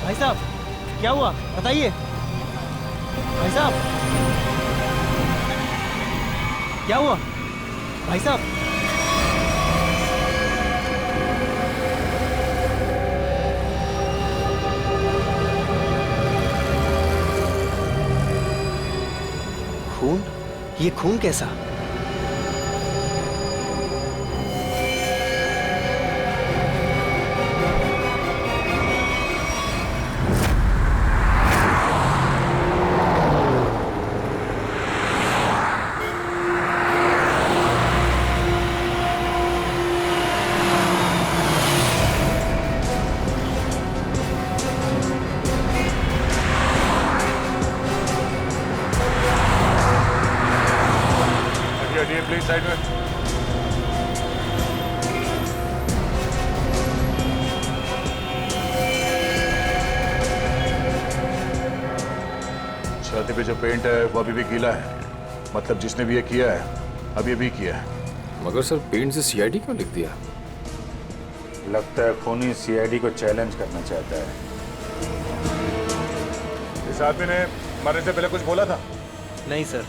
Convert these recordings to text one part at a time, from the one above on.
भाई साहब, क्या हुआ बताइए। भाई साहब, क्या हुआ भाई साहब? खून? ये खून कैसा? प्लीज साइड में। छाती पे जो पेंट है वो अभी भी गीला है, मतलब जिसने भी ये किया है अभी भी किया है। मगर सर पेंट से सीआईडी क्यों लिख दिया? लगता है खूनी सीआईडी को चैलेंज करना चाहता है। इस आदमी ने मरने से पहले कुछ बोला था? नहीं सर,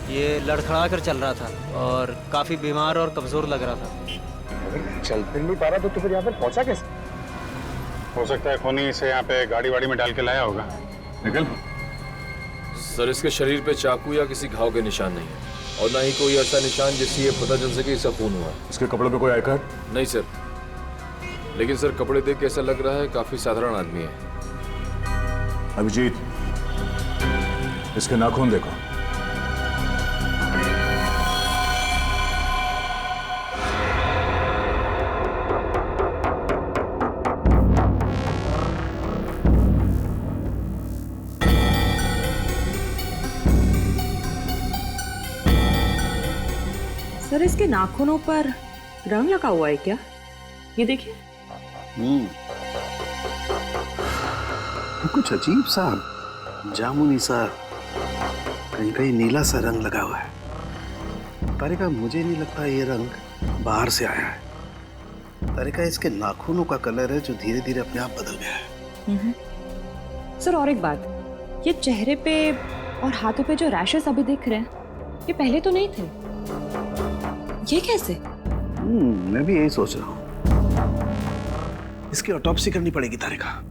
ये लड़खड़ा कर चल रहा था और काफी बीमार और कमजोर लग रहा था। चल फिर नहीं पा रहा तो फिर यहाँ पर पहुंचा कैसे? हो सकता है खूनी इसे यहाँ पे गाड़ी वाड़ी में डाल के लाया होगा। निकल। सर इसके शरीर पे चाकू या किसी घाव के निशान नहीं है और ना ही कोई ऐसा निशान जिससे ये पता चल सके इसका खून हुआ। इसके कपड़ों पे कोई आई कार्ड? नहीं सर, लेकिन सर कपड़े देख के ऐसा लग रहा है काफी साधारण आदमी है। अभिजीत, इसके नाखून देखो। सर इसके नाखूनों पर रंग लगा हुआ है क्या? ये देखिए। कुछ अजीब सा जामुनी सा, कहीं कहीं नीला सा रंग लगा हुआ है। तारिका, मुझे नहीं लगता ये रंग बाहर से आया है। तारिका, इसके नाखूनों का कलर है जो धीरे धीरे अपने आप बदल गया है। सर और एक बात, ये चेहरे पे और हाथों पे जो रैशेस अभी दिख रहे हैं ये पहले तो नहीं थे। ये कैसे? मैं भी यही सोच रहा हूँ। इसकी ऑटोप्सी करनी पड़ेगी Tarika.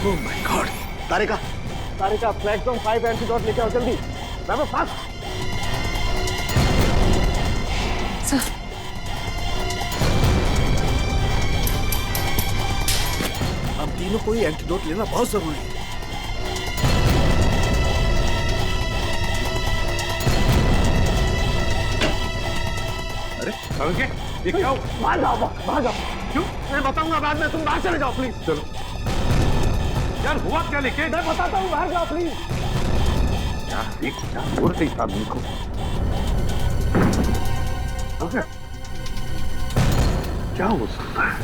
Oh my god. Tarika, Tarika, flagstone 5 antidote लेके आओ जल्दी। मैं फास्ट। सर हम तीनों को ये एंटीडोट लेना बहुत जरूरी है। अरे ये क्या हो? बाहर जाओ। क्यों? मैं बताऊंगा बाद में, तुम बाहर चले जाओ प्लीज। चलो यार, हुआ क्या? लेके मैं बताता हूँ, बाहर जाओ प्लीज। क्या बोल रही था आदमी को? क्या हो सकता है?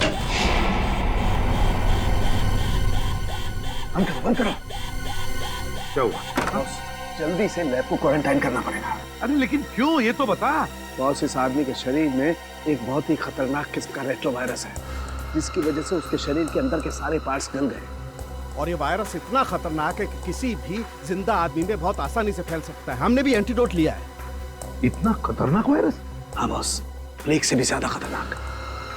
बंद करो। क्या हुआ? जल्दी से लैब को क्वारंटाइन करना पड़ेगा। अरे लेकिन क्यों, ये तो बता। बॉस, इस आदमी के शरीर में एक बहुत ही खतरनाक किस्म का रेट्रो वायरस है, जिसकी वजह से उसके शरीर के अंदर के सारे पार्ट्स गल गए और ये वायरस इतना खतरनाक है कि किसी भी जिंदा आदमी में बहुत आसानी से फैल सकता है। हमने भी एंटीडोट लिया है। इतना खतरनाक वायरस? हाँ बॉस, प्लेग से भी ज्यादा खतरनाक।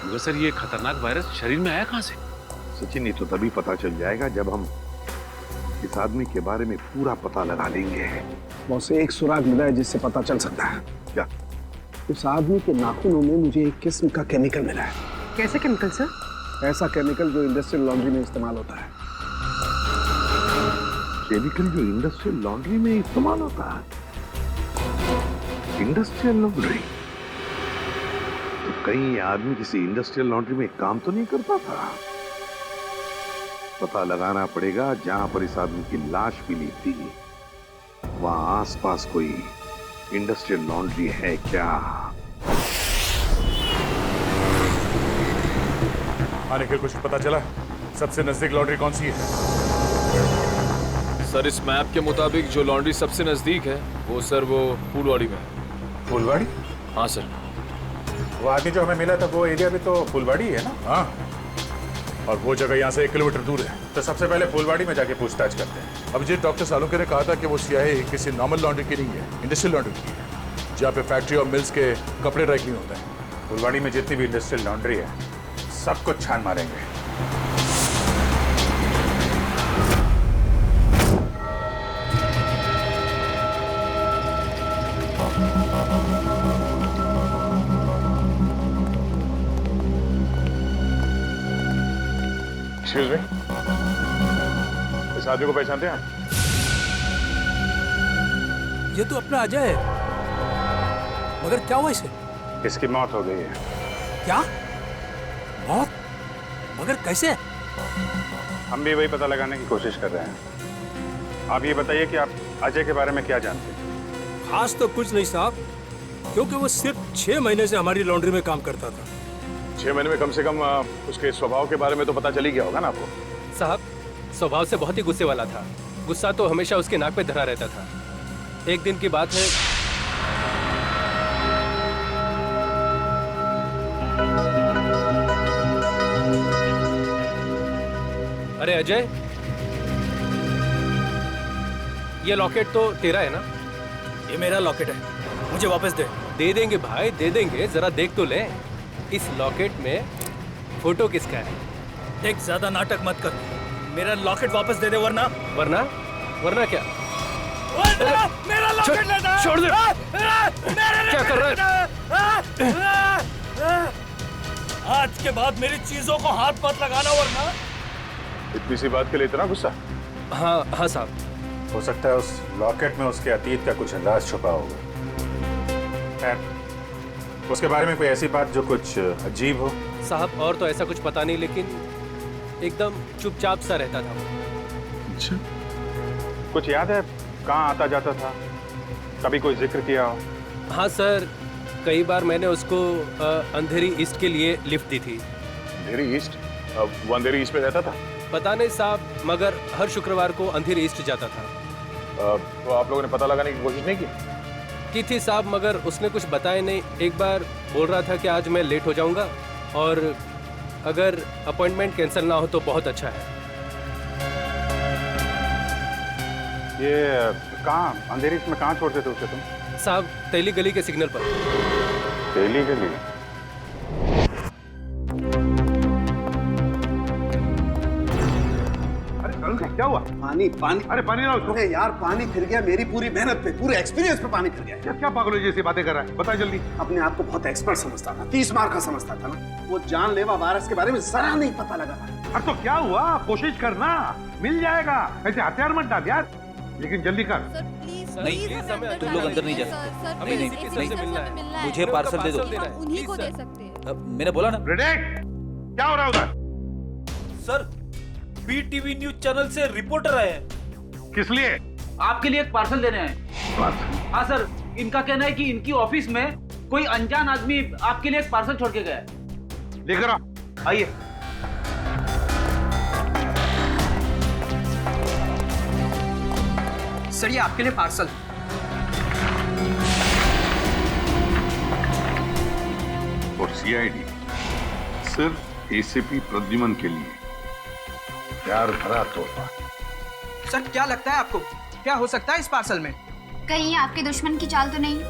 मगर सर ये खतरनाक वायरस शरीर में आया कहाँ से? सचिन, ये तो तभी पता चल जाएगा जब हम इस आदमी के बारे में पूरा पता लगा लेंगे। बॉस, एक सुराग मिला है जिससे पता चल सकता है। क्या? उस आदमी के नाखूनों में मुझे एक किस्म का केमिकल मिला है। कैसे केमिकल सर? ऐसा केमिकल जो इंडस्ट्रियल लॉन्ड्री में इस्तेमाल होता है। केमिकल जो इंडस्ट्रियल लॉन्ड्री में इस्तेमाल होता है? Industrial laundry? तो कहीं ये आदमी किसी इंडस्ट्रियल लॉन्ड्री में काम तो नहीं करता था? पता लगाना पड़ेगा जहां पर इस आदमी की लाश मिली थी वहां आसपास कोई इंडस्ट्रियल लॉन्ड्री है क्या? आने के कुछ पता चला? सबसे नजदीक लॉन्ड्री कौन सी है? सर इस मैप के मुताबिक जो लॉन्ड्री सबसे नजदीक है वो फूलवाड़ी में है। फुलवाड़ी? हाँ सर। वो आदमी जो हमें मिला था वो एरिया भी तो फुलवाड़ी है ना? हाँ, और वो जगह यहाँ से 1 किलोमीटर दूर है। तो सबसे पहले फुलवाड़ी में जाके पूछताछ करते हैं। अभिजीत, डॉक्टर सालुंके ने कहा था कि वो स्याही किसी नॉर्मल लॉन्ड्री की नहीं है, इंडस्ट्रियल लॉन्ड्री की है, जहाँ पे फैक्ट्री और मिल्स के कपड़े ड्राई क्लीन होते हैं। फुलवाड़ी में जितनी भी इंडस्ट्रियल लॉन्ड्री है सब कुछ छान मारेंगे। एक्सक्यूज मी, इस आदमी को पहचानते हैं आप? ये तो अपना अजय है, मगर क्या हुआ इसे? इसकी मौत हो गई है। क्या मौत? मगर कैसे? हम भी वही पता लगाने की कोशिश कर रहे हैं। आप ये बताइए कि आप अजय के बारे में क्या जानते हैं? खास तो कुछ नहीं साहब, क्योंकि वो सिर्फ 6 महीने से हमारी लॉन्ड्री में काम करता था। 6 महीने में कम से कम उसके स्वभाव के बारे में तो पता चल ही गया होगा ना आपको? साहब स्वभाव से बहुत ही गुस्से वाला था। गुस्सा तो हमेशा उसके नाक पे धरा रहता था। एक दिन की बात है, अरे अजय, ये लॉकेट तो तेरा है ना? ये मेरा लॉकेट है, मुझे वापस दे। दे देंगे भाई, दे देंगे, जरा देख तो ले। इस लॉकेट में फोटो किसका है? देख, ज्यादा नाटक मत कर, मेरा लॉकेट वापस दे दे वरना। वरना? वरना क्या? मेरा लॉकेट लेना। छोड़ दे। क्या कर रहा है? आज के बाद मेरी चीजों को हाथ मत लगाना वरना। इतनी सी बात के लिए इतना गुस्सा? हाँ हाँ साहब। हो सकता है उस लॉकेट में उसके अतीत का कुछ राज छुपा होगा। खैर, उसके बारे में कोई ऐसी बात जो कुछ अजीब हो? साहब और तो ऐसा कुछ पता नहीं, लेकिन एकदम चुपचाप सा रहता था वो। अच्छा, कुछ याद है कहाँ आता जाता था? कभी कोई जिक्र किया हो? हाँ सर, कई बार मैंने उसको अंधेरी ईस्ट के लिए लिफ्ट दी थी। अंधेरी ईस्ट? वो अंधेरी ईस्ट में रहता था? पता नहीं साहब, मगर हर शुक्रवार को अंधेरी ईस्ट जाता था। तो आप लोगों ने पता लगाने की कोशिश नहीं की थी साहब, मगर उसने कुछ बताया नहीं। एक बार बोल रहा था कि आज मैं लेट हो जाऊंगा और अगर अपॉइंटमेंट कैंसिल ना हो तो बहुत अच्छा है। ये कहाँ अंधेरी में कहाँ छोड़ते थे उसे तुम? साहब तेली गली के सिग्नल पर। तेली गली? क्या हुआ? पानी पानी। अरे पानी ना उसको। अरे यार, पानी फिर गया मेरी पूरी मेहनत पे, पूरे एक्सपीरियंस पे पानी फिर गया। यार क्या पागलों जैसी बातें कर रहा है? बता जल्दी। अपने आप को बहुत एक्सपर्ट समझता था, 30 मार का समझता था ना। वो जानलेवा वायरस के बारे में जरा नहीं पता लगा। अरे तो क्या हुआ? कोशिश करना, मिल जाएगा। ऐसे हथियार मत डाल यार, लेकिन जल्दी कर। नहीं, तुम लोग अंदर नहीं जा सकते। हमें नहीं मिलना है। मुझे पार्सल दे दो। उन्हीं को दे सकते हैं। मैंने बोला ना। क्या हो रहा है उधर? सर, BTV न्यूज चैनल से रिपोर्टर आए हैं। किस लिए? आपके लिए एक पार्सल देने आए। हाँ सर, इनका कहना है कि इनकी ऑफिस में कोई अनजान आदमी आपके लिए एक पार्सल छोड़ के गया है। लेकर आओ। आइए। सर, ये आपके लिए पार्सल। और CID सिर्फ ACP प्रद्युमन के लिए। प्यार भरा तोहफा। सर क्या लगता है आपको, क्या हो सकता है इस पार्सल में? कहीं आपके दुश्मन की चाल तो नहीं?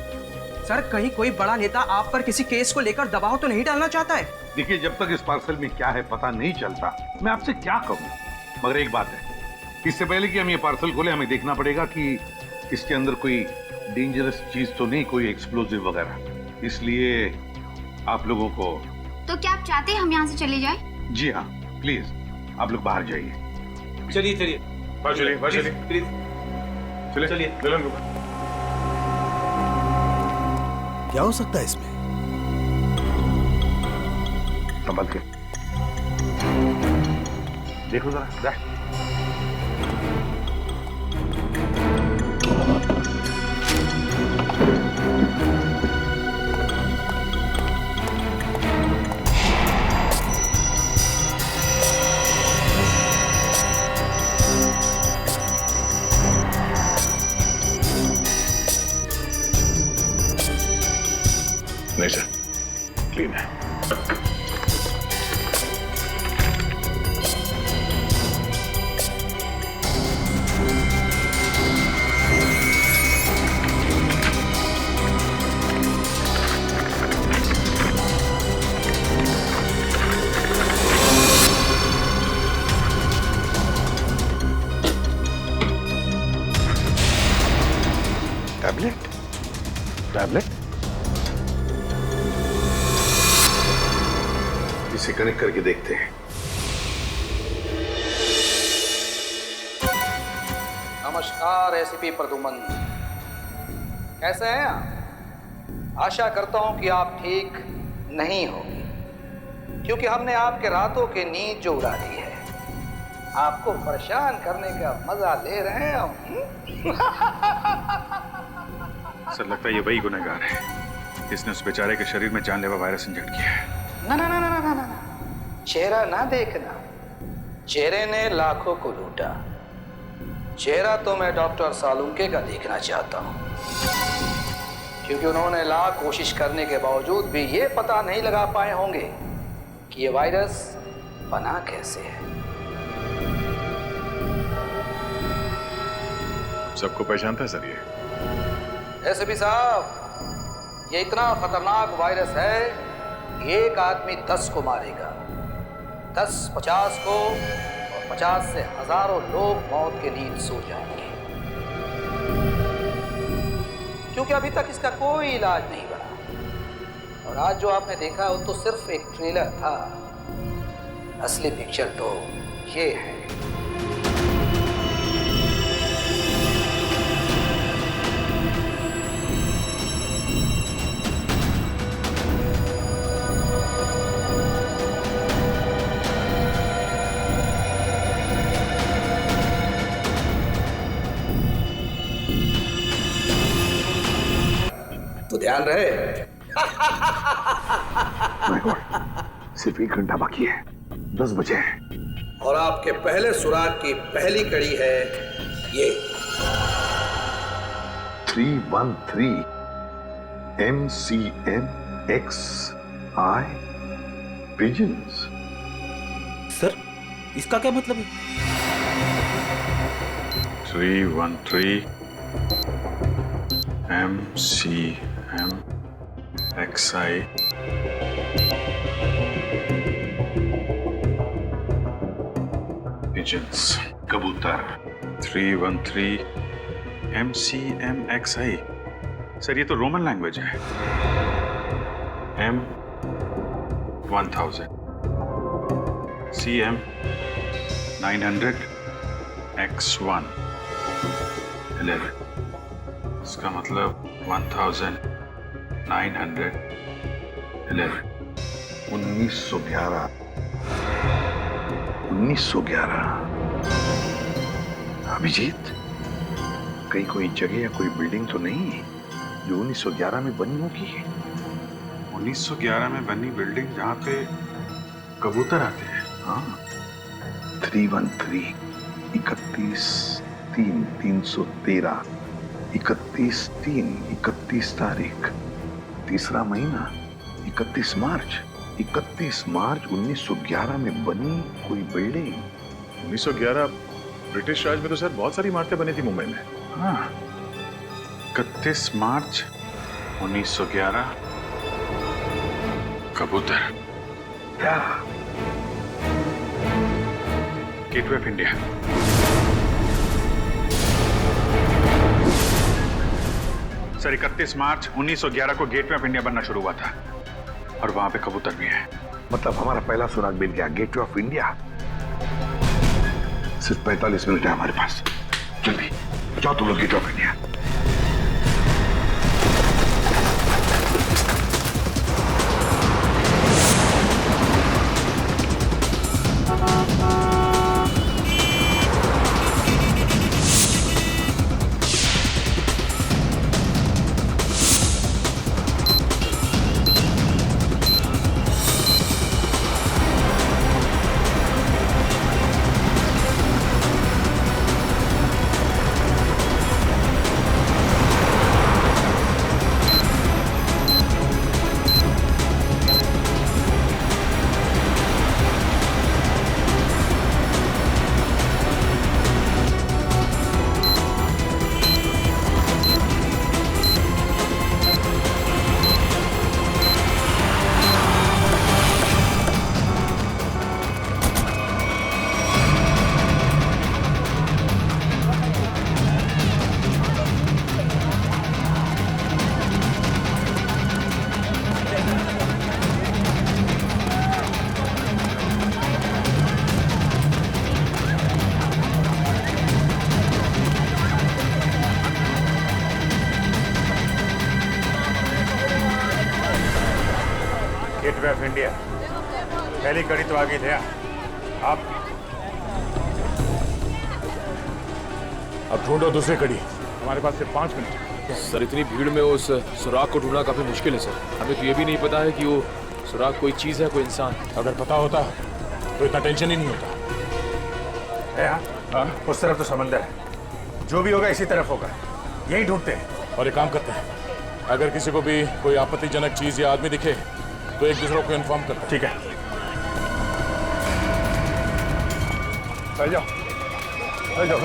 सर कहीं कोई बड़ा नेता आप पर किसी केस को लेकर दबाव तो नहीं डालना चाहता है? देखिए, जब तक इस पार्सल में क्या है पता नहीं चलता, मैं आपसे क्या कहूँ। मगर एक बात है, इससे पहले कि हम ये पार्सल खोले, हमें देखना पड़ेगा कि इसके अंदर कोई डेंजरस चीज तो नहीं, कोई एक्सप्लोजिव वगैरह। इसलिए आप लोगों को। तो क्या आप चाहते हैं हम यहाँ से चले जाएं? जी हाँ, प्लीज आप लोग बाहर जाइए। चलिए चलिए बाहर चलिए, बाहर चलिए, प्लीज चलिए चलिए। दुल्हन को क्या हो सकता है इसमें? संभल के देखो जरा, जा। नहीं सर, क्लीन है। टैबलेट, टैबलेट इसे कनेक्ट करके देखते हैं। नमस्कार एसीपी प्रदुमन, कैसे हैं आप? आशा करता हूं कि आप ठीक नहीं होंगे, क्योंकि हमने आपके रातों की नींद जो उड़ा दी है, आपको परेशान करने का मजा ले रहे हैं हम। सर लगता है ये वही गुनहगार है, इसने उस बेचारे के शरीर में जानलेवा वायरस इंजेक्ट किया है। ना ना ना ना ना ना, चेहरा ना देखना, चेहरे ने लाखों को लूटा, चेहरा तो मैं डॉक्टर सालुंके का देखना चाहता हूं, क्योंकि उन्होंने लाख कोशिश करने के बावजूद भी ये पता नहीं लगा पाए होंगे कि ये वायरस बना कैसे है। सबको पहचानता है सर ये? एसपी साहब, ये इतना खतरनाक वायरस है, एक आदमी 10 को मारेगा, 10 50 को, और 50 से हजारों लोग मौत की नींद सो जाएंगे, क्योंकि अभी तक इसका कोई इलाज नहीं बना। और आज जो आपने देखा वो तो सिर्फ एक ट्रेलर था, असली पिक्चर तो ये है। तो ध्यान रहे। सिर्फ 1 घंटा बाकी है, 10 बजे हैं। और आपके पहले सुराग की पहली कड़ी है ये 313 MCMXI पिजन्स। सर इसका क्या मतलब है? 313 MCMXI pigeons, कबूतर। 313 MCMXI। सर ये तो रोमन लैंग्वेज है। M1000 CM 900 X1 11। इसका मतलब 1911। 1911। अभिजीत, कहीं कोई जगह या कोई बिल्डिंग तो नहीं जो 1911 में बनी होगी? 1911 में बनी बिल्डिंग जहाँ पे कबूतर आते हैं। हाँ, 313 31 3 313 31 तारीख, तीसरा महीना, 31 मार्च 1911 में बनी कोई बिल्डिंग। 1911 ब्रिटिश राज में तो सर बहुत सारी इमारतें बनी थी मुंबई में। हाँ, 31 मार्च 1911, कबूतर, क्या? Gateway of India. सर 31 मार्च 1911 को गेटवे ऑफ इंडिया बनना शुरू हुआ था और वहां पे कबूतर भी है। मतलब हमारा पहला सुराग मिल गया, गेटवे ऑफ इंडिया। सिर्फ 45 मिनट है हमारे पास। जल्दी जाओ तुम लोग gateway of India. Gateway of India, पहली कड़ी तो आगे थे आप। अब ढूंढो दूसरी कड़ी, हमारे पास सिर्फ 5 मिनट। सर इतनी भीड़ में उस सुराग को ढूंढना काफी मुश्किल है सर। हमें तो ये भी नहीं पता है कि वो सुराग कोई चीज है, कोई इंसान। अगर पता होता तो इतना टेंशन ही नहीं होता है। हाँ, उस तरफ तो समंदर है, जो भी होगा इसी तरफ होगा, यही ढूंढते हैं। और एक काम करते हैं, अगर किसी को भी कोई आपत्तिजनक चीज या आदमी दिखे तो एक दूसरे को इन्फॉर्म करते हैं। ठीक है, चल जाओ, चल जाओ।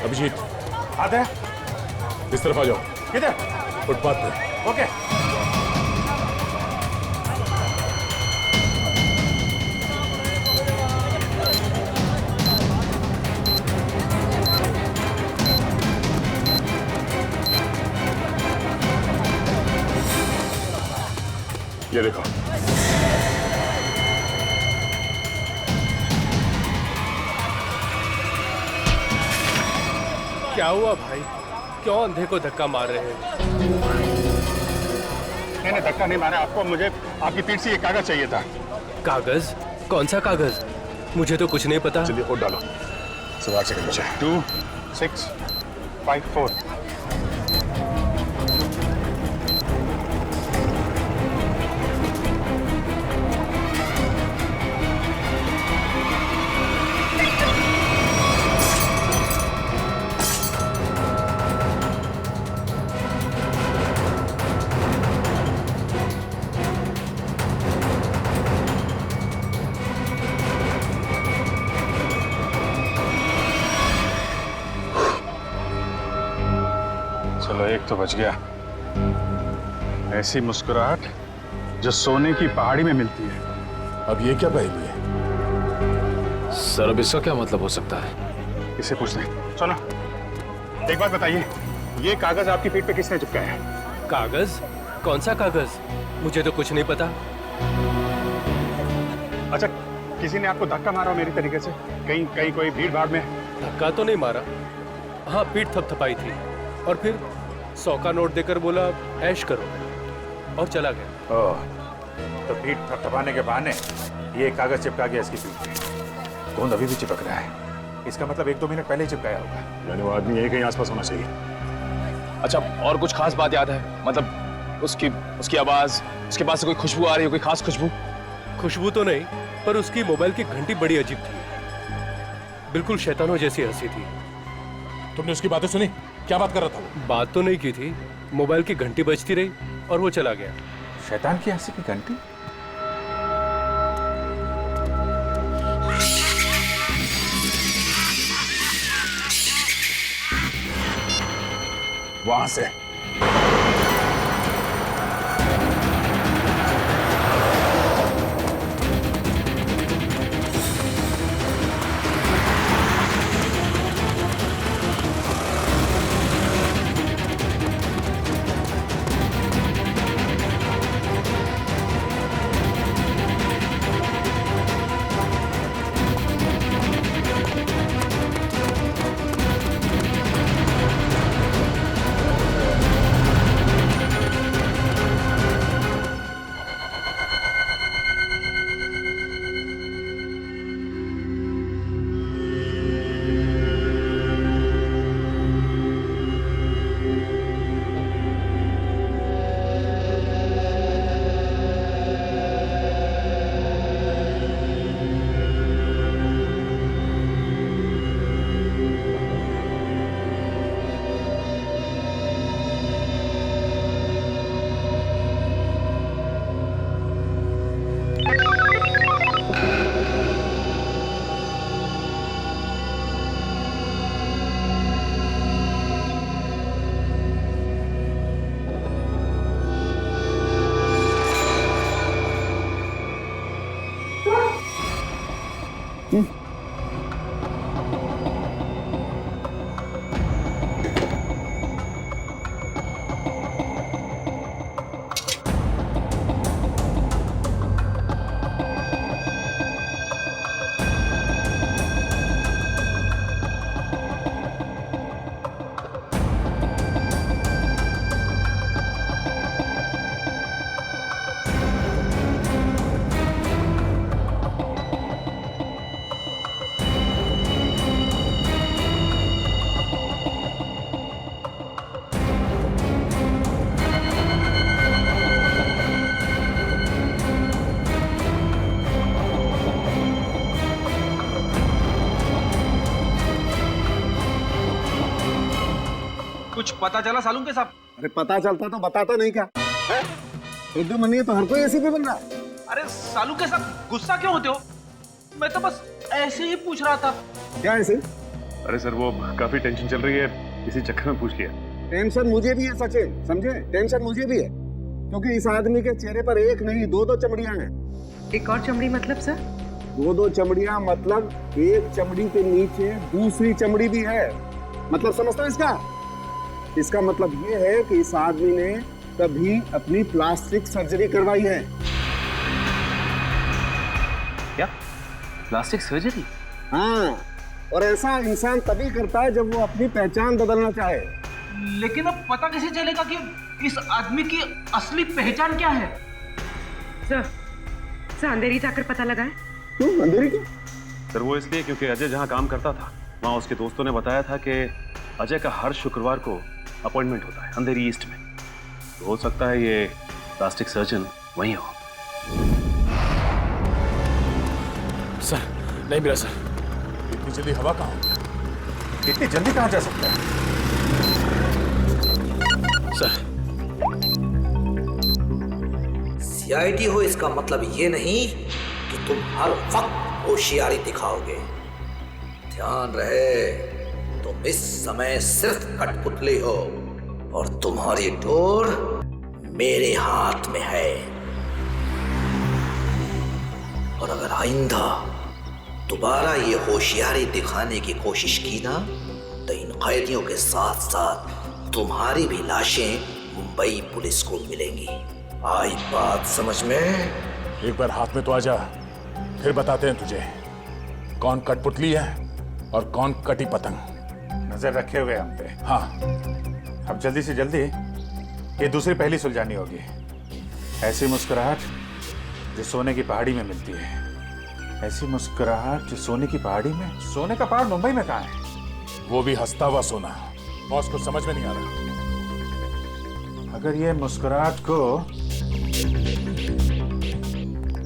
अभिजीत आते हैं, इस तरफ आ जाओ। किधर? फुटपाथ पे। ओके। ये देखो, क्या हुआ भाई? क्यों अंधे को धक्का मार रहे हैं? नहीं, धक्का नहीं मारा आपको, मुझे आपकी पीठ से ये कागज चाहिए था। कागज? कौन सा कागज? मुझे तो कुछ नहीं पता। चलिए वोट डालो। सवाल से नीचे 2654। चलो एक तो बच गया। ऐसी मुस्कुराहट जो सोने की पहाड़ी में मिलती है। अब ये क्या पहेली है? सर अब इसका क्या मतलब हो सकता है? इसे पूछते हैं। सुनो, एक बात बताइए, ये कागज आपकी पीठ पे किसने चिपकाया है? कागज? कौन सा कागज? मुझे तो कुछ नहीं पता। अच्छा, किसी ने आपको धक्का मारा मेरी तरीके से? कहीं कहीं कोई भीड़ भाड़ में? धक्का तो नहीं मारा। हाँ, पीठ थपथपाई थी और फिर 100 का नोट देकर बोला ऐश करो और चला गया। ओह, तो पीठ थपथपाने के बहाने ये कागज चिपका गया इसकी पीठ पे। गोंद अभी भी चिपक रहा है। इसका मतलब 1-2 मिनट पहले ही चिपकाया होगा। यानी वो आदमी यहीं कहीं आसपास होना चाहिए। अच्छा, और कुछ खास बात याद है? मतलब उसकी आवाज, उसके पास से कोई खुशबू आ रही है, कोई खास खुशबू? खुशबू तो नहीं, पर उसकी मोबाइल की घंटी बड़ी अजीब थी, बिल्कुल शैतानों जैसी हंसी थी। तुमने उसकी बातें सुनी? क्या बात कर रहा था वो? बात तो नहीं की थी, मोबाइल की घंटी बजती रही और वो चला गया। शैतान की हंसी की घंटी? वहां से कुछ पता चला सालून के साहब? अरे पता चलता तो बताता नहीं क्या है? रुद्रमणि तो हर कोई एसीपी बन रहा है। अरे सालू के साथ गुस्सा क्यों होते हो? मैं तो बस ऐसे ही पूछ रहा था। क्या ऐसे? अरे सर, वो काफी टेंशन चल रही है, इसी चक्कर में पूछ लिया। टेंशन मुझे भी है सचिन, समझे? टेंशन मुझे भी है, क्योंकि इस आदमी के चेहरे पर एक नहीं 2-2 चमड़ियां हैं। एक और चमड़ी मतलब सर? 2-2 चमड़ियां मतलब एक चमड़ी के नीचे दूसरी चमड़ी भी है। मतलब समझता है इसका? इसका मतलब ये है कि इस आदमी ने कभी अपनी प्लास्टिक सर्जरी करवाई है। क्या? Plastic surgery? हाँ, और ऐसा इंसान तभी करता है जब वो अपनी पहचान बदलना चाहे। लेकिन अब पता कैसे चलेगा कि इस आदमी की असली पहचान क्या है? सर अंधेरी जाकर पता लगा है। क्यों अंधेरी क्यों? सर वो इसलिए क्योंकि अजय जहाँ काम करता था वहाँ उसके दोस्तों ने बताया था कि अजय का हर शुक्रवार को अपॉइंटमेंट होता है अंधेरी ईस्ट में। तो हो सकता है ये प्लास्टिक सर्जन वहीं हो। सर नहीं मिला सर। इतनी जल्दी हवा कहाँ हो गया? इतनी जल्दी कहाँ जा सकता है? सर सीआईडी हो इसका मतलब ये नहीं कि तुम हर वक्त होशियारी दिखाओगे। ध्यान रहे, तुम इस समय सिर्फ कठपुतली हो और तुम्हारी डोर मेरे हाथ में है। और अगर आइंदा दोबारा ये होशियारी दिखाने की कोशिश की ना, तो इन कैदियों के साथ साथ तुम्हारी भी लाशें मुंबई पुलिस को मिलेंगी। आई बात समझ में? एक बार हाथ में तो आ जा, फिर बताते हैं तुझे कौन कठपुतली है और कौन कटी पतंग। नजर रखे हुए हम पे। हाँ, अब जल्दी से जल्दी ये दूसरी पहली सुलझानी होगी। ऐसी मुस्कुराहट जो सोने की पहाड़ी में मिलती है। ऐसी मुस्कुराहट जो सोने की पहाड़ी में? सोने का पहाड़ मुंबई में कहाँ है? वो भी हंसता हुआ सोना। बॉस को समझ में नहीं आ रहा। अगर ये मुस्कुराहट को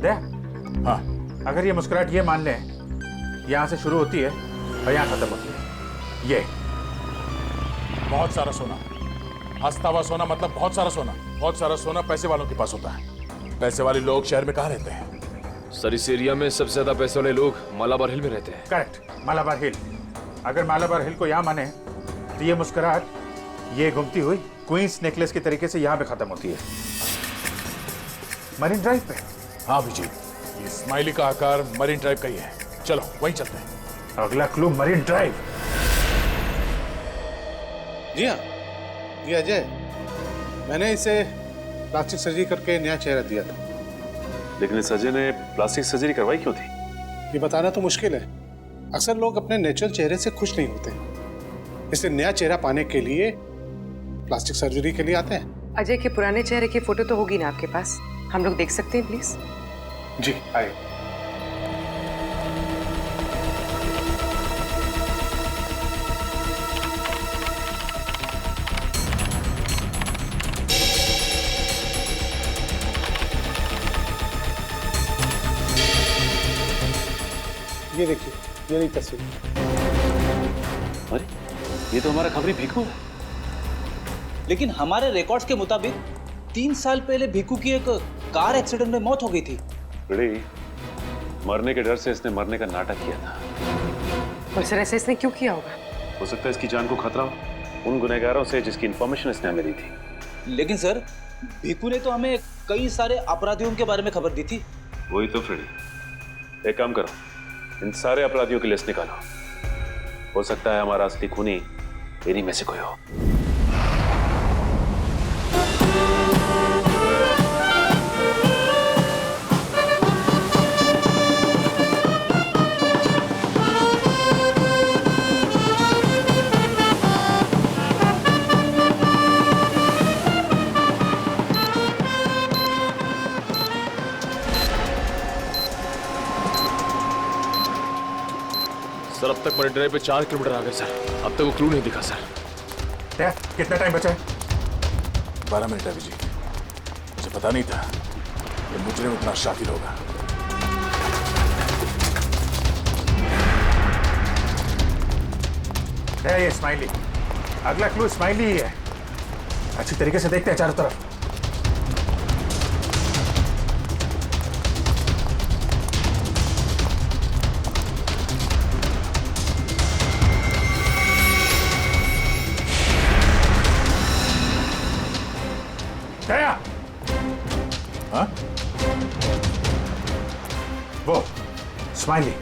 दे, हाँ, अगर ये मुस्कुराहट ये मान ले यहां से शुरू होती है और यहां खत्म होती है, ये बहुत सारा सोना। हंसता हुआ सोना मतलब बहुत सारा सोना। बहुत सारा सोना पैसे वालों के पास होता है। पैसे वाले लोग शहर में कहाँ रहते हैं? सर इस एरिया में सबसे ज्यादा पैसे वाले लोग मालाबार हिल में रहते हैं। करेक्ट, मालाबार हिल। अगर मालाबार हिल को यहाँ माने तो ये मुस्कुराहट ये घूमती हुई क्वींस नेकलेस के तरीके से यहाँ पे खत्म होती है, मरीन ड्राइव पे। हाँ अभिजीत, ये स्माइली का आकार मरीन ड्राइव का ही है। चलो वहीं चलते हैं। अगला क्लू मरीन ड्राइव। जी हाँ, जी अजय, मैंने इसे प्लास्टिक सर्जरी करके नया चेहरा दिया था। लेकिन इस अजय ने प्लास्टिक सर्जरी करवाई क्यों थी? ये बताना तो मुश्किल है। अक्सर लोग अपने नेचुरल चेहरे से खुश नहीं होते, इसलिए नया चेहरा पाने के लिए प्लास्टिक सर्जरी के लिए आते हैं। अजय के पुराने चेहरे की फोटो तो होगी ना आपके पास? हम लोग देख सकते हैं प्लीज? जी आइए। ये देखिए, ये रही तस्वीर। अरे ये तो हमारा खबरी भिखू है। लेकिन हमारे रिकॉर्ड्स के मुताबिक 3 साल पहले भिखू की एक कार एक्सीडेंट में मौत हो गई थी। बड़ी मरने के डर से इसने मरने का नाटक किया था। और सर ऐसे इसने क्यों किया होगा? हो सकता है इसकी जान को खतरा हो उन गुनहगारों से जिसकी इंफॉर्मेशन इसने हमें दी थी। लेकिन सर भिखू ने तो हमें कई सारे अपराधियों के बारे में खबर दी थी। वही तो फ्रेडी, एक काम करो, इन सारे अपराधियों की लिस्ट निकालो। हो सकता है हमारा असली खूनी इन्हीं में से कोई हो। सर अब तक मरीन ड्राइव पे 4 किलोमीटर आ गए सर। अब तक वो क्लू नहीं दिखा सर। कितना टाइम बचा है? 12 मिनट है विजय। मुझे पता नहीं था कि मुजरिम इतना शातिर होगा। है ये स्माइली। अगला क्लू स्माइली ही है। अच्छी तरीके से देखते हैं चारों तरफ। दया, हाँ? वो स्माइली।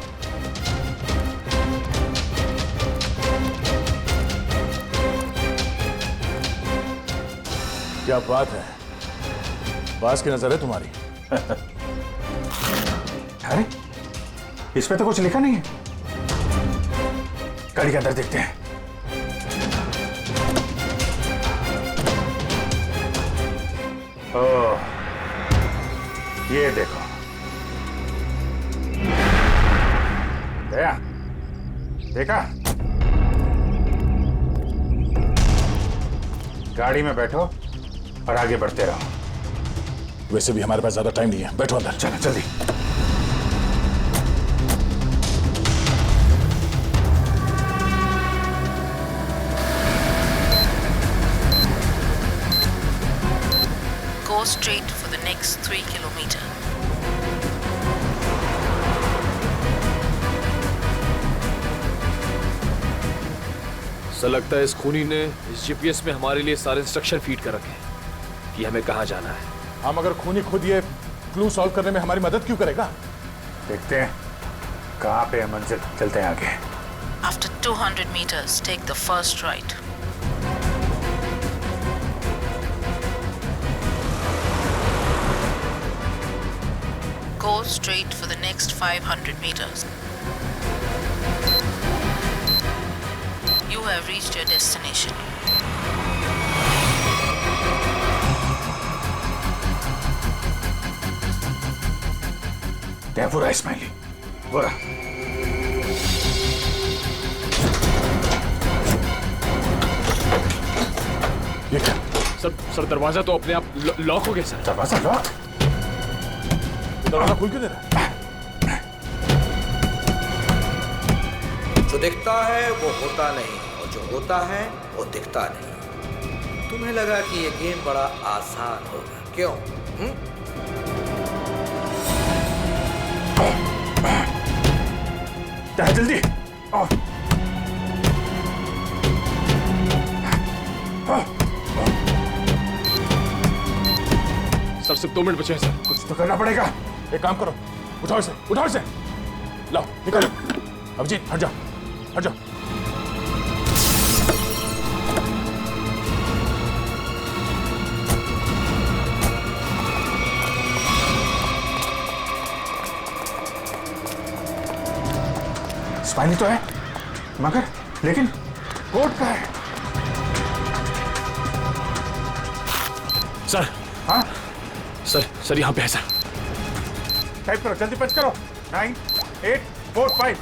क्या बात है, बास की नजर है तुम्हारी। अरे इस पे तो कुछ लिखा नहीं है। गाड़ी के अंदर देखते हैं। ओह, ये देखो दया, देखा? गाड़ी में बैठो और आगे बढ़ते रहो। वैसे भी हमारे पास ज्यादा टाइम नहीं है, बैठो अंदर। चलो जल्दी। Go straight for the next 3 kilometers. Sir लगता है इस खूनी ने इस जीपीएस में हमारे लिए सारे इंस्ट्रक्शन फीड कर रखे हैं कि हमें कहाँ जाना है। हम अगर खूनी खुद ये क्लू सॉल्व करने में हमारी मदद क्यों करेगा? देखते हैं कहाँ पे है मंजिल। चलते हैं आगे। After 200 meters, take the first right. Go straight for the next 500 meters. You have reached your destination. पूरा स्माइली, बोला। ये क्या? सर दरवाजा तो अपने आप लॉक हो गया सर। दरवाजा लॉक? दरवाजा खुल क्यों दे रहा है? जो दिखता है वो होता नहीं और जो होता है वो दिखता नहीं। तुम्हें लगा कि ये गेम बड़ा आसान होगा, क्यों? जल्दी सर सिर्फ 2 मिनट बचे हैं सर। कुछ तो करना पड़ेगा। एक काम करो, उठाओ इसे लाओ, निकलो। अभिजीत हट जाओ। स्पाइनी तो है मगर लेकिन कोट का है। सर। हाँ सर यहाँ पे है सर। टाइप करो, जल्दी पंच करो। 9 8 4 5।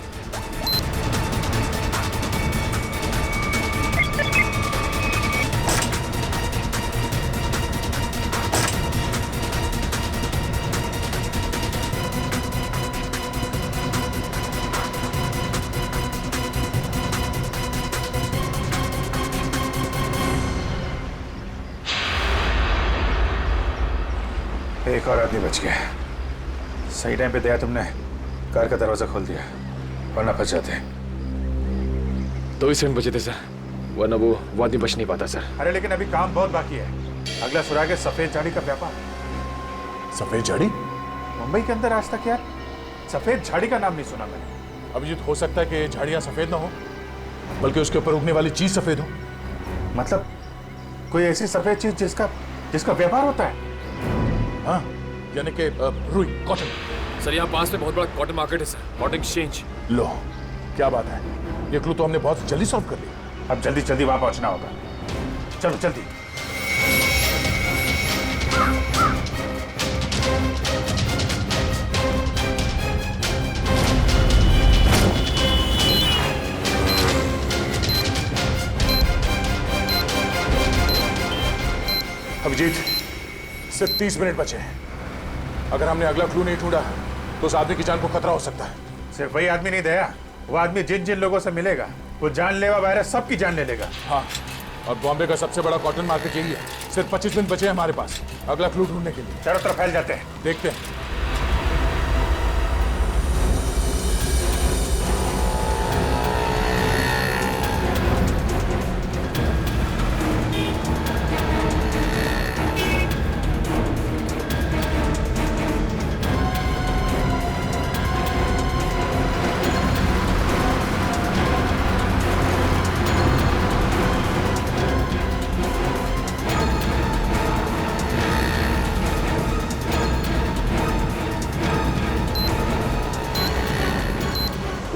एक और आदमी बच गया। सही टाइम पे दया तुमने कार का दरवाजा खोल दिया, वरना फंस जाते। 2 ही सेकंड बचे थे सर, वरना वो आदमी बच नहीं पाता सर। अरे लेकिन अभी काम बहुत बाकी है। अगला सुराग है सफेद झाड़ी का व्यापार। सफेद झाड़ी? मुंबई के अंदर आज तक यार सफेद झाड़ी का नाम नहीं सुना मैंने। अभिजीत हो सकता है कि झाड़ियां सफेद ना हो, बल्कि उसके ऊपर उगने वाली चीज सफेद हो। मतलब कोई ऐसी सफेद चीज जिसका व्यापार होता है। हाँ, यानी कि रुई, कॉटन। सर यहाँ पास में बहुत बड़ा कॉटन मार्केट है सर, कॉटन एक्सचेंज। लो क्या बात है, ये क्लू तो हमने बहुत जल्दी सॉल्व कर लिया। अब जल्दी वहां पहुंचना होगा। चलो जल्दी। अभिजीत सिर्फ 30 मिनट बचे हैं। अगर हमने अगला क्लू नहीं ढूंढा तो उस आदमी की जान को खतरा हो सकता है। सिर्फ वही आदमी नहीं दया, वो आदमी जिन जिन लोगों से मिलेगा वो जानलेवा वायरस सबकी जान ले लेगा। हाँ, और बॉम्बे का सबसे बड़ा कॉटन मार्केट यही है। सिर्फ 25 मिनट बचे हैं हमारे पास अगला क्लू ढूंढने के लिए। चारों तरफ फैल जाते हैं, देखते हैं।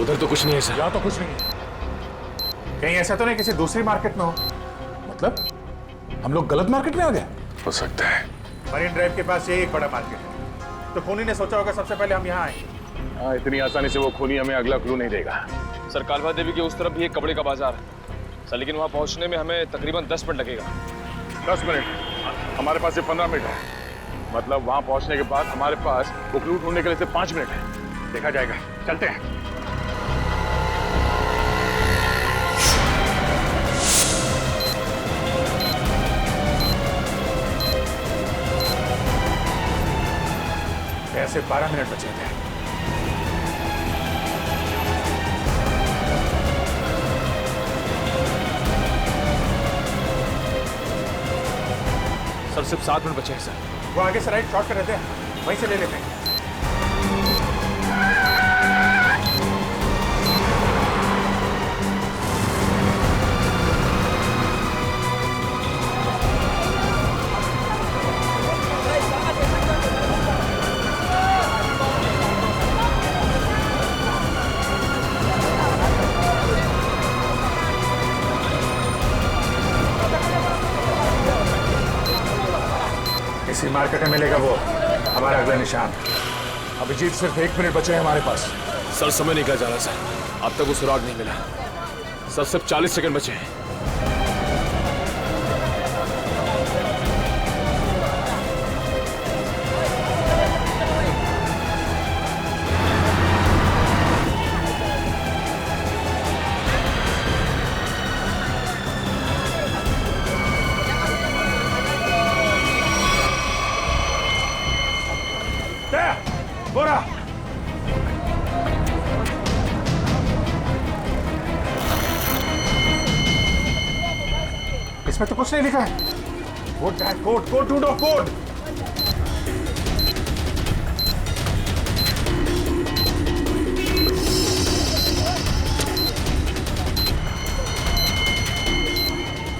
उधर तो कुछ नहीं है सर। यहाँ तो कुछ नहीं है। कहीं ऐसा तो नहीं किसी दूसरी मार्केट में हो? मतलब हम लोग गलत मार्केट में आ गए? हो सकता है। मरीन ड्राइव के पास यही एक बड़ा मार्केट है, तो खूनी ने सोचा होगा सबसे पहले हम यहाँ आएंगे। हाँ, इतनी आसानी से वो खूनी हमें अगला क्लू नहीं देगा। सर कालवा देवी के उस तरफ भी एक कपड़े का बाजार है सर, लेकिन वहाँ पहुँचने में हमें तकरीबन 10 मिनट लगेगा। 10 मिनट? हमारे पास सिर्फ 15 मिनट है। मतलब वहाँ पहुँचने के बाद हमारे पास वो क्लू ढूंढने के लिए सिर्फ 5 मिनट है। देखा जाएगा, चलते हैं। ऐसे 12 मिनट बचे थे। सर सिर्फ 7 मिनट बचे हैं सर। वो आगे से राइट शॉर्ट कर रहते हैं, वहीं से ले लेते हैं। इसी मार्केट में मिलेगा वो हमारा अगला निशान। अभिजीत सिर्फ 1 मिनट बचे हैं हमारे पास। सर समय निकल जा रहा सर, अब तक वो सुराग नहीं मिला सर, सिर्फ 40 सेकंड बचे हैं। बोरा इसमें तो कुछ नहीं लिखा है। कोड कोड कोड ढूंढो कोड।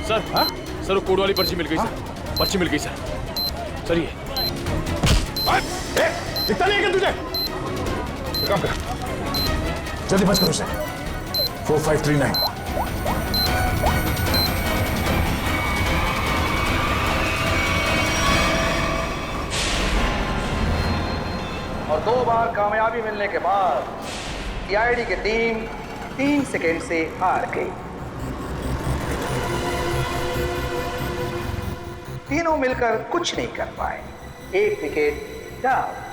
सर सर वो कोड वाली पर्ची मिल गई सर, पर्ची मिल गई सर। सर ये दिखता नहीं है क्या तुझे? काम कर, जल्दी बच करो उसे। 4539। और 2 बार कामयाबी मिलने के बाद सीआईडी की टीम 3 सेकेंड से हार गई। तीनों मिलकर कुछ नहीं कर पाए, 1 विकेट डाउन।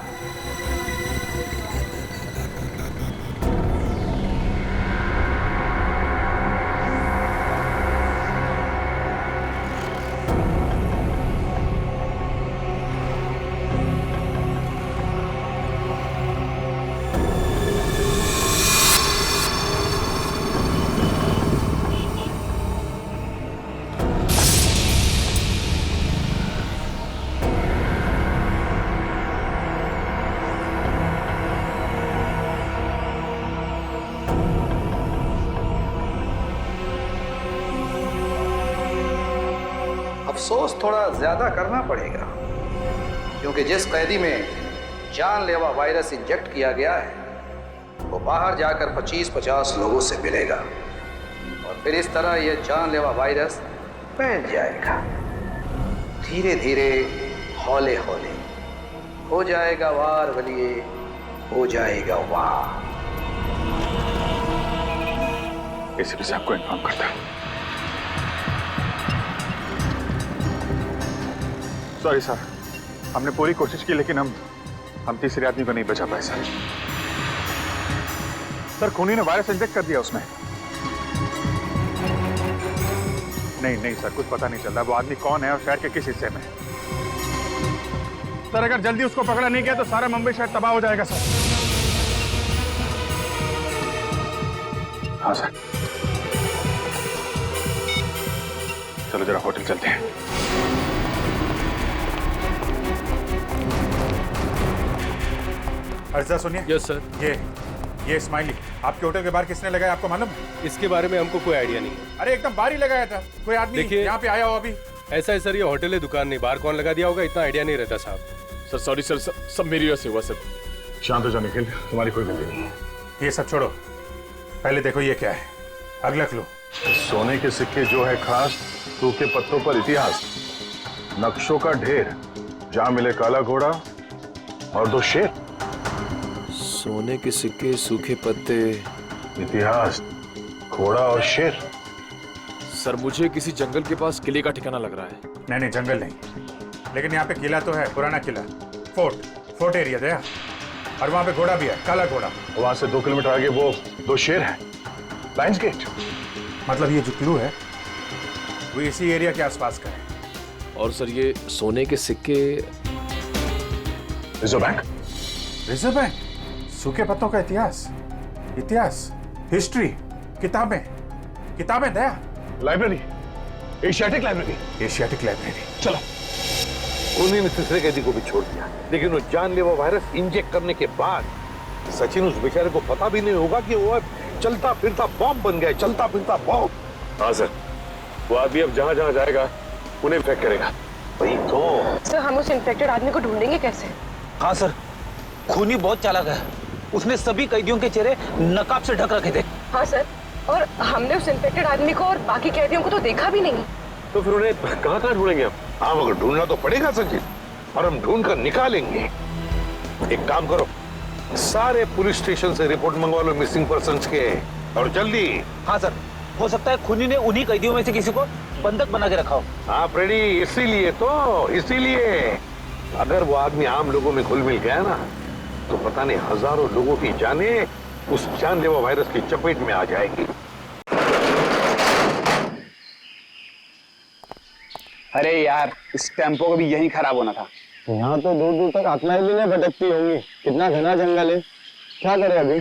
अफसोस थोड़ा ज्यादा करना पड़ेगा, क्योंकि जिस कैदी में जानलेवा वायरस इंजेक्ट किया गया है वो बाहर जाकर 25-50 लोगों से मिलेगा और फिर इस तरह यह जानलेवा वायरस फैल जाएगा। धीरे धीरे हौले हौले हो जाएगा वार वलिए, हो जाएगा वार। एसीपी साहब को इन्फॉर्म करता हूं। सॉरी सर, हमने पूरी कोशिश की लेकिन हम तीसरे आदमी को नहीं बचा पाए सर। सर खूनी ने वायरस इंजेक्ट कर दिया उसमें। नहीं सर, कुछ पता नहीं चल रहा वो आदमी कौन है और शहर के किस हिस्से में। सर अगर जल्दी उसको पकड़ा नहीं गया तो सारा मुंबई शहर तबाह हो जाएगा सर। हाँ सर, चलो जरा होटल चलते हैं। अर्जा सुनिए। Yes sir. ये स्माइली आपके होटल के बाहर किसने लगाया आपको मालूम? इसके बारे में हमको कोई आइडिया नहीं है। अरे एकदम बाहर ही लगाया था, कोई आदमी यहाँ पे आया हो अभी? ऐसा है सर, ये होटल है दुकान नहीं, बाहर कौन लगा दिया होगा इतना आइडिया नहीं रहता साहब। सर सॉरी सर, सब मेरी वजह से हुआ सर। शांत हो जाओ निखिल, तुम्हारी कोई गलती नहीं है। ये सब छोड़ो, पहले देखो ये क्या है। अगला क्लू। सोने के सिक्के जो है खास, सूखे पत्तों पर इतिहास, नक्शों का ढेर, जहां मिले काला घोड़ा और 2 शेर। सोने के सिक्के, सूखे पत्ते, इतिहास, घोड़ा और शेर। सर मुझे किसी जंगल के पास किले का ठिकाना लग रहा है। नहीं जंगल नहीं, लेकिन यहाँ पे किला तो है, पुराना किला, फोर्ट एरिया दया, और वहाँ पे घोड़ा भी है, काला घोड़ा। वहां से 2 किलोमीटर आगे वो 2 शेर हैं, लायंस गेट। मतलब ये जो क्लू है वो इसी एरिया के आसपास का है। और सर ये सोने के सिक्के, रिजर्व बैंक। रिजर्व बैंक, सूखे पत्तों का इतिहास, हिस्ट्री, किताबें दया, लाइब्रेरी, एशियाटिक लाइब्रेरी। चलो। खूनी ने तीसरे कैदी को भी छोड़ दिया, लेकिन वो जानलेवा वायरस इंजेक्ट करने के बाद सचिन उस बेचारे को पता भी नहीं होगा कि वो चलता फिरता बॉम्ब बन गया, चलता फिरता बॉम्ब। हाँ सर, वो आदमी अब जहां जहां जाएगा उन्हें इन्फेक्ट करेगा। वही तो सर, हम उस इन्फेक्टेड आदमी को ढूंढेंगे कैसे? हाँ सर, खूनी बहुत चालाक है, उसने सभी कैदियों के चेहरे नकाब से ढक रखे थे। हाँ सर, और हमने उस इन्फेक्टेड आदमी को और बाकी कैदियों को तो देखा भी नहीं। तो फिर उन्हें कहाँ ढूंढेंगे हम? हाँ मगर ढूंढना तो पड़ेगा सचिन, और हम ढूंढ कर निकालेंगे। एक काम करो, सारे पुलिस स्टेशन से रिपोर्ट मंगवा लो मिसिंग पर्सन्स के, और जल्दी। हाँ सर, हो सकता है खूनी ने उन्हीं कैदियों में से किसी को बंधक बना के रखा हो। हाँ फ्रेडी, इसीलिए अगर वो आदमी आम लोगों में घुल मिल गया ना, तो पता नहीं हजारों लोगों की जानें उस जानलेवा वायरस की चपेट में आ जाएगी। अरे यार, इस टेम्पो को भी यही खराब होना था। यहाँ तो दूर दूर तक आत्माएं भी नहीं भटकती होंगी, कितना घना जंगल है। क्या करें अभी?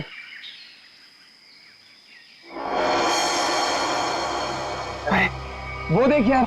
वो देख यार।